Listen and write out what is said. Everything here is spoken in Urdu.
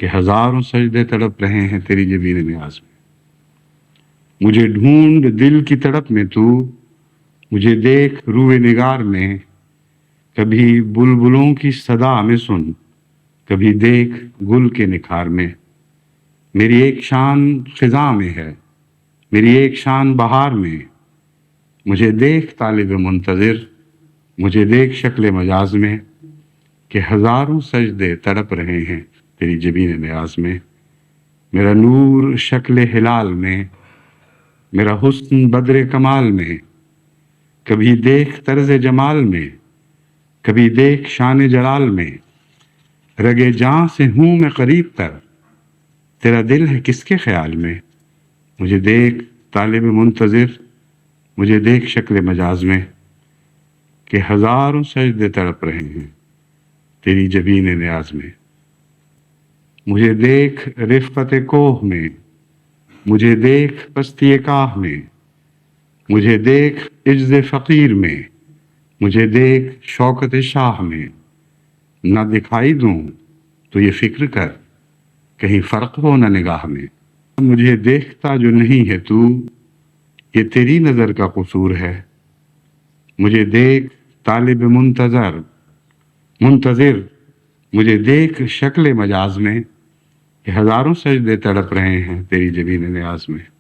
کہ ہزاروں سجدے تڑپ رہے ہیں تیری جبین نیاز میں. مجھے ڈھونڈ دل کی تڑپ میں تو، مجھے دیکھ روئے نگار میں. کبھی بلبلوں کی صدا میں سن، کبھی دیکھ گل کے نکھار میں. میری ایک شان خزاں میں ہے، میری ایک شان بہار میں. مجھے دیکھ طالب منتظر، مجھے دیکھ شکل مجاز میں. کہ ہزاروں سجدے تڑپ رہے ہیں تیری جبین نیاز میں. میرا نور شکل ہلال میں، میرا حسن بدر کمال میں. کبھی دیکھ طرز جمال میں، کبھی دیکھ شان جلال میں. رگے جاں سے ہوں میں قریب تر، تیرا دل ہے کس کے خیال میں. مجھے دیکھ طالب منتظر، مجھے دیکھ شکل مجاز میں. کہ ہزاروں سجدے تڑپ رہے ہیں تیری جبین نیاز میں. مجھے دیکھ رفقت کوہ میں، مجھے دیکھ پستی کاہ میں. مجھے دیکھ عجز فقیر میں، مجھے دیکھ شوکت شاہ میں. نہ دکھائی دوں تو یہ فکر کر، کہیں فرق ہو نہ نگاہ میں. مجھے دیکھتا جو نہیں ہے تو، یہ تیری نظر کا قصور ہے. مجھے دیکھ طالب منتظر، مجھے دیکھ شکل مجاز میں. کہ ہزاروں سجدے تڑپ رہے ہیں تیری جبین نیاز میں.